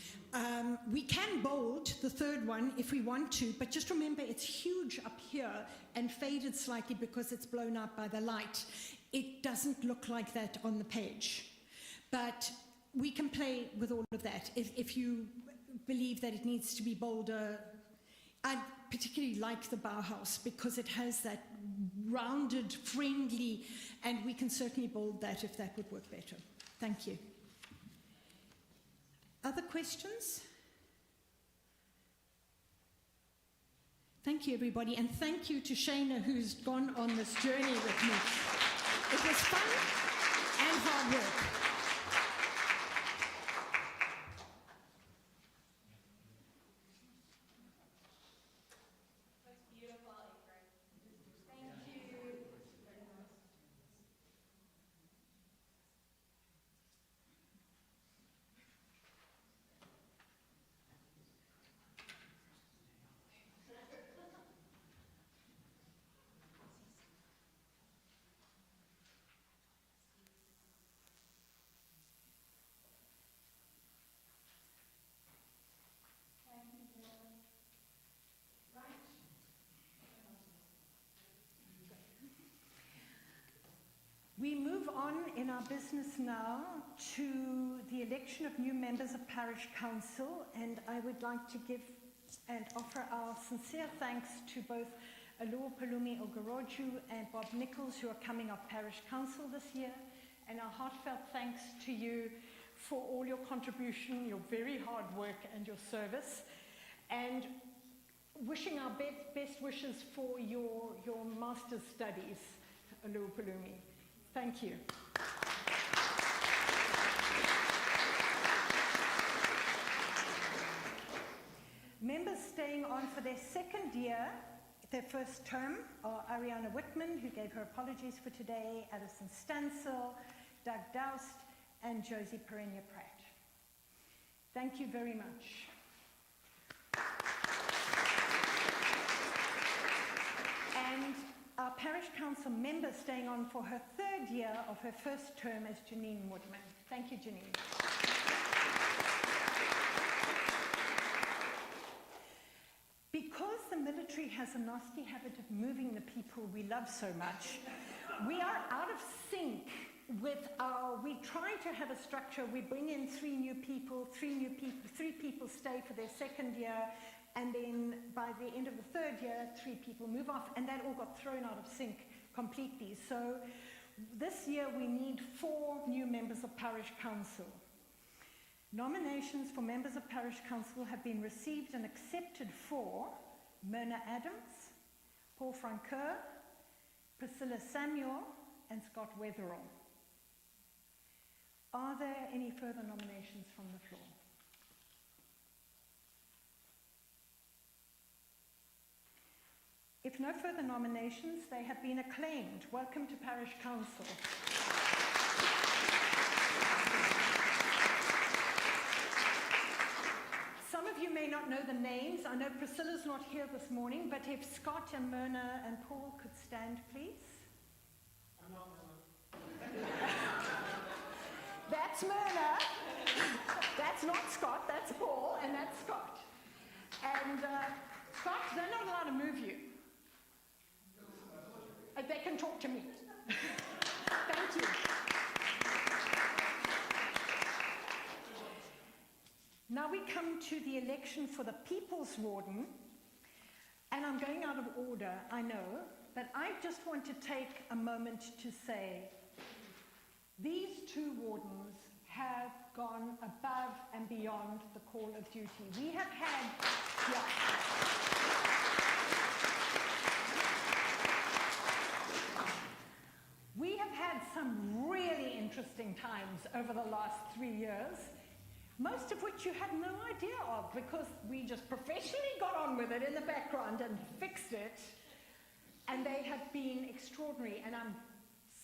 We can bold the third one if we want to, but just remember it's huge up here and faded slightly because it's blown out by the light. It doesn't look like that on the page. But we can play with all of that. If you believe that it needs to be bolder, I particularly like the Bauhaus because it has that rounded, friendly, and we can certainly bold that if that would work better. Thank you. Other questions? Thank you, everybody, and thank you to Shana, who's gone on this journey with me. It was fun and hard work. We move on in our business now to the election of new members of Parish Council, and I would like to give and offer our sincere thanks to both Alua Palumi Ogoroju and Bob Nichols, who are coming off Parish Council this year, and our heartfelt thanks to you for all your contribution, your very hard work and your service, and wishing our best wishes for your master's studies, Alua Palumi. Thank you. Members staying on for their second year, their first term, are Ariana Whitman, who gave her apologies for today, Alison Stansel, Doug Doust, and Josie Perenya Pratt. Thank you very much. And our Parish Council member staying on for her third year of her first term is Janine Woodman. Thank you, Janine. Because the military has a nasty habit of moving the people we love so much, we are out of sync with we try to have a structure. We bring in three people, three people stay for their second year, and then by the end of the third year, 3 people move off, and that all got thrown out of sync completely. So this year we need 4 new members of parish council. Nominations for members of parish council have been received and accepted for Myrna Adams, Paul Francoeur, Priscilla Samuel, and Scott Wetherell. Are there any further nominations from the floor? If no further nominations, they have been acclaimed. Welcome to Parish Council. Some of you may not know the names. I know Priscilla's not here this morning, but if Scott and Myrna and Paul could stand, please. I'm not Myrna. That's Myrna. That's not Scott, that's Paul, and that's Scott. And Scott, they're not allowed to move you. They can talk to me. Thank you. Now we come to the election for the People's Warden, and I'm going out of order, I know, but I just want to take a moment to say these 2 wardens have gone above and beyond the call of duty. We have had, we have had some really interesting times over the last 3 years, most of which you had no idea of because we just professionally got on with it in the background and fixed it, and they have been extraordinary, and I'm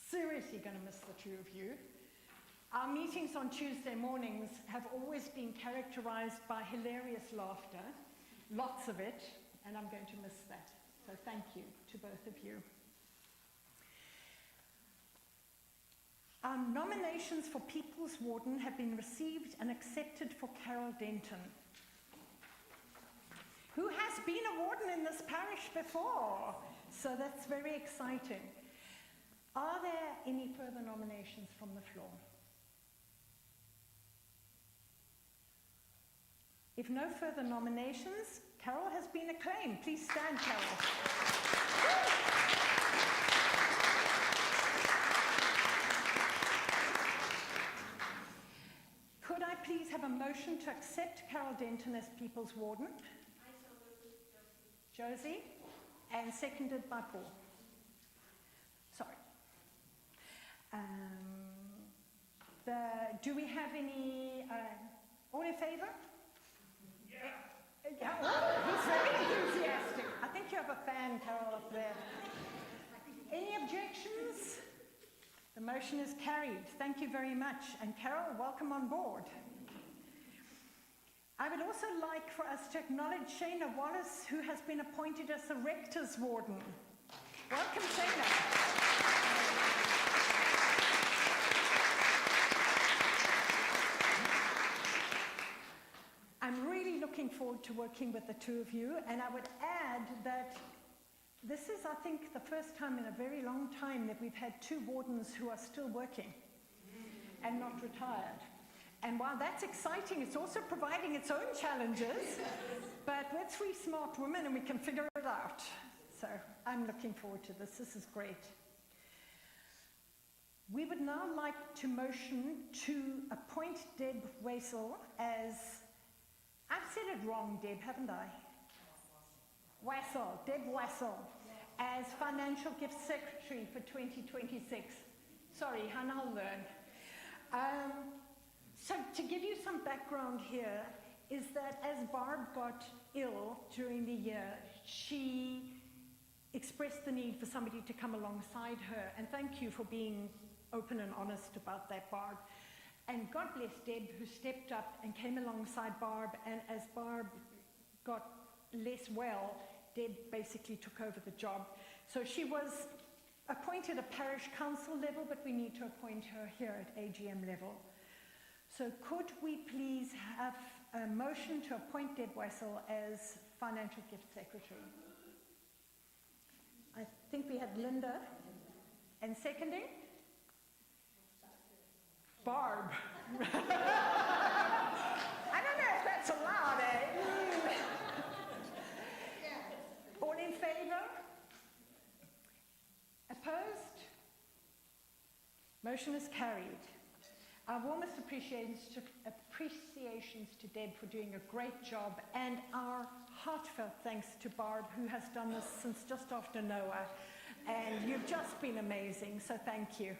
seriously going to miss the 2 of you. Our meetings on Tuesday mornings have always been characterized by hilarious laughter, lots of it, and I'm going to miss that. So thank you to both of you. Nominations for People's Warden have been received and accepted for Carol Denton, who has been a warden in this parish before, so that's very exciting. Are there any further nominations from the floor? If no further nominations, Carol has been acclaimed. Please stand, Carol. Could I please have a motion to accept Carol Denton as People's Warden? I so moved, Josie, and seconded by Paul. Sorry. Do we have any, all in favour? Yeah. Oh, he's very enthusiastic. I think you have a fan, Carol, up there. Any objections? The motion is carried. Thank you very much. And Carol, welcome on board. I would also like for us to acknowledge Shana Wallace, who has been appointed as the Rector's Warden. Welcome, Shana. I'm really looking forward to working with the 2 of you, and I would add that this is, I think, the first time in a very long time that we've had 2 wardens who are still working and not retired. And while that's exciting, it's also providing its own challenges, but we're 3 smart women and we can figure it out. So I'm looking forward to this. This is great. We would now like to motion to appoint Deb Wassel as, I've said it wrong, Deb, haven't I? Wassel, Deb Wassel, as Financial Gift Secretary for 2026. Sorry, hon, I'll learn. So to give you some background here is that as Barb got ill during the year, she expressed the need for somebody to come alongside her, and thank you for being open and honest about that, Barb. And God bless Deb, who stepped up and came alongside Barb, and as Barb got less well, Deb basically took over the job. So she was appointed at parish council level, but we need to appoint her here at AGM level. So could we please have a motion to appoint Deb Wassel as Financial Gift Secretary? I think we had Linda. And seconding? Barb. I don't know if that's allowed, eh? All in favor? Opposed? Motion is carried. Our warmest appreciations to Deb for doing a great job, and our heartfelt thanks to Barb, who has done this since just after Noah, and you've just been amazing, so thank you.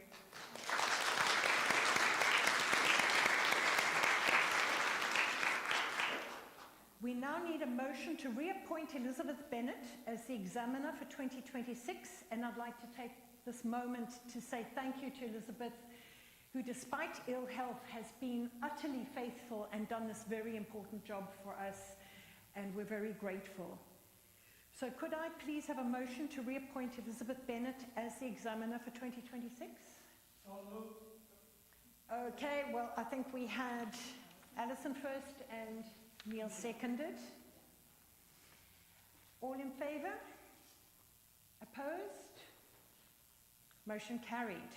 We now need a motion to reappoint Elizabeth Bennett as the examiner for 2026, and I'd like to take this moment to say thank you to Elizabeth, who despite ill health has been utterly faithful and done this very important job for us, and we're very grateful. So could I please have a motion to reappoint Elizabeth Bennett as the examiner for 2026? So moved. Okay, well, I think we had Alison first and Neil seconded. All in favour? Opposed? Motion carried.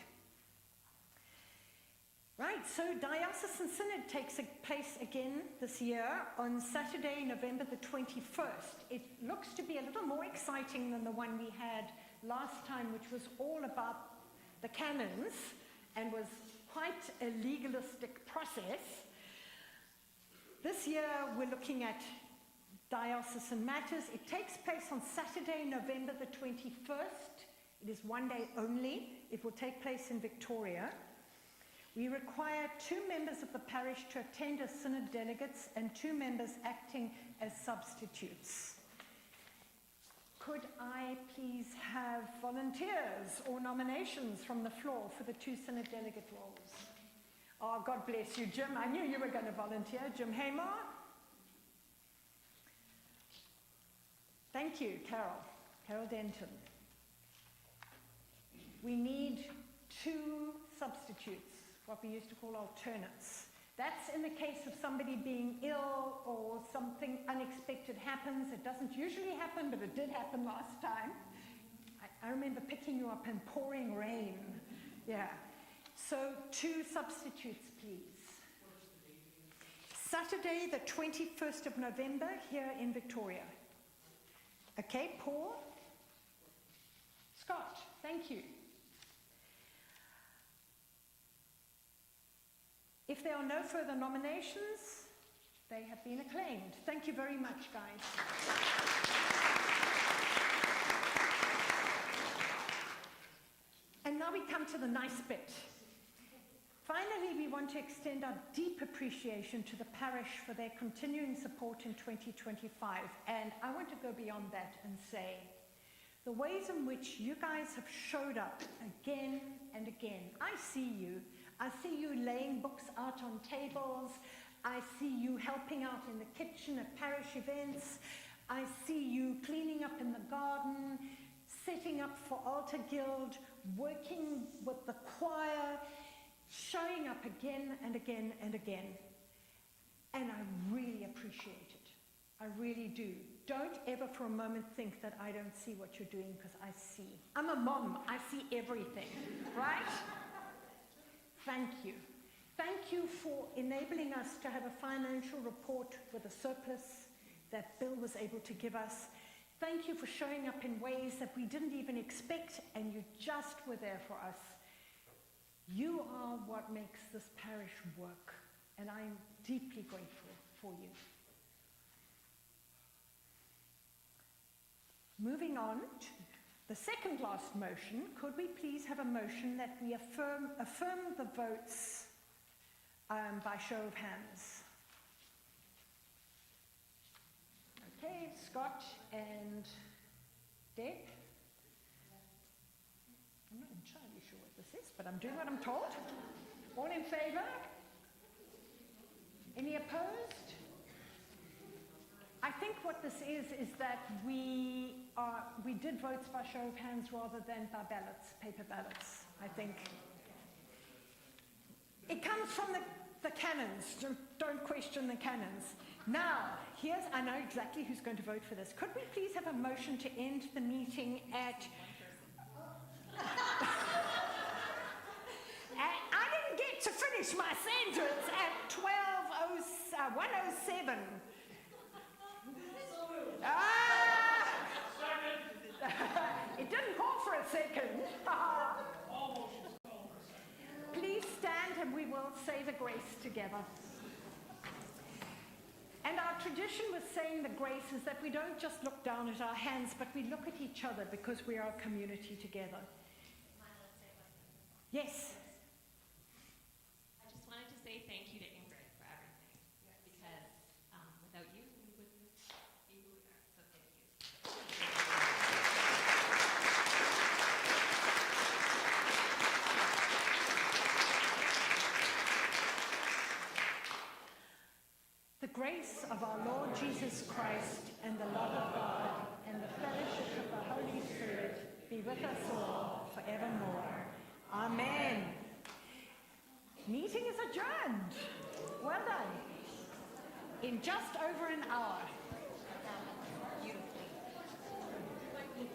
Right, so Diocesan Synod takes place again this year on Saturday, November the 21st. It looks to be a little more exciting than the one we had last time, which was all about the canons and was quite a legalistic process. This year we're looking at diocesan matters. It takes place on Saturday, November the 21st. It is one day only. It will take place in Victoria. We require 2 members of the parish to attend as synod delegates and 2 members acting as substitutes. Could I please have volunteers or nominations from the floor for the 2 synod delegate roles? Oh, God bless you, Jim. I knew you were going to volunteer. Jim Haymar. Thank you, Carol Denton. We need 2 substitutes, what we used to call alternates. That's in the case of somebody being ill or something unexpected happens. It doesn't usually happen, but it did happen last time. I remember picking you up in pouring rain. Yeah. So 2 substitutes, please. Saturday, the 21st of November, here in Victoria. Okay, Paul? Scott, thank you. If there are no further nominations, they have been acclaimed. Thank you very much, guys. And now we come to the nice bit. Finally, we want to extend our deep appreciation to the parish for their continuing support in 2025. And I want to go beyond that and say, the ways in which you guys have showed up again and again. I see you. I see you laying books out on tables. I see you helping out in the kitchen at parish events. I see you cleaning up in the garden, setting up for Altar Guild, working with the choir, showing up again and again and again. And I really appreciate it. I really do. Don't ever for a moment think that I don't see what you're doing, because I see. I'm a mom. I see everything, right? Thank you. Thank you for enabling us to have a financial report with a surplus that Bill was able to give us. Thank you for showing up in ways that we didn't even expect, and you just were there for us. You are what makes this parish work, and I'm deeply grateful for you. Moving on to the second last motion, could we please have a motion that we affirm the votes by show of hands? Okay, Scott and Deb. I'm not entirely sure what this is, but I'm doing what I'm told. All in favour? Any opposed? I think what this is that we did votes by show of hands rather than by ballots, paper ballots, I think. It comes from the canons. Don't question the canons. Now, I know exactly who's going to vote for this. Could we please have a motion to end the meeting at... I didn't get to finish. finish my sentence at 1:07. It didn't call for a second. Please stand and we will say the grace together. And our tradition with saying the grace is that we don't just look down at our hands, but we look at each other because we are a community together. Yes. I just wanted to say thank you to Ingrid for everything, because without you, we wouldn't be who we are. So thank you. The grace of our Lord Jesus Christ and the love of God and the fellowship of the Holy Spirit be with us all forevermore. Amen. Meeting is adjourned. Well done. In just over an hour.